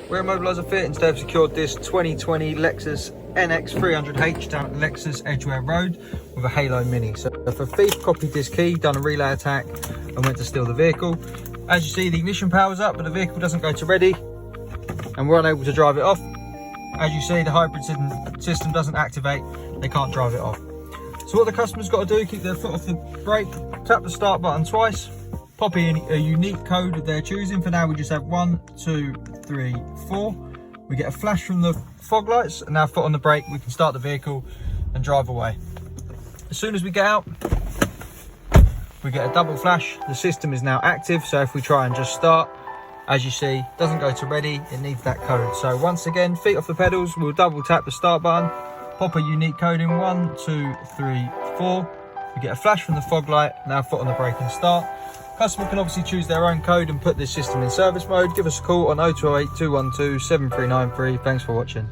We're Immobiliser Fit, and today I've secured this 2020 Lexus Nx300h down at Lexus Edgware Road with a Halo Mini. So if a thief copied this key, done a relay attack and went to steal the vehicle, as you see the ignition power's up but the vehicle doesn't go to ready and we're unable to drive it off. As you see, the hybrid system doesn't activate, they can't drive it off. So what the customer's got to do, keep their foot off the brake, tap the start button twice, pop in a unique code of their choosing. For now we just have 1, 2, 3, 4. We get a flash from the fog lights and now foot on the brake, we can start the vehicle and drive away. As soon as we get out, we get a double flash. The system is now active, so if we try and just start, as you see, doesn't go to ready, it needs that code. So once again, feet off the pedals, we'll double tap the start button, pop a unique code in, 1, 2, 3, 4. We get a flash from the fog light, now foot on the brake and start. Customer can obviously choose their own code and put this system in service mode. Give us a call on 0208 212 7393. Thanks for watching.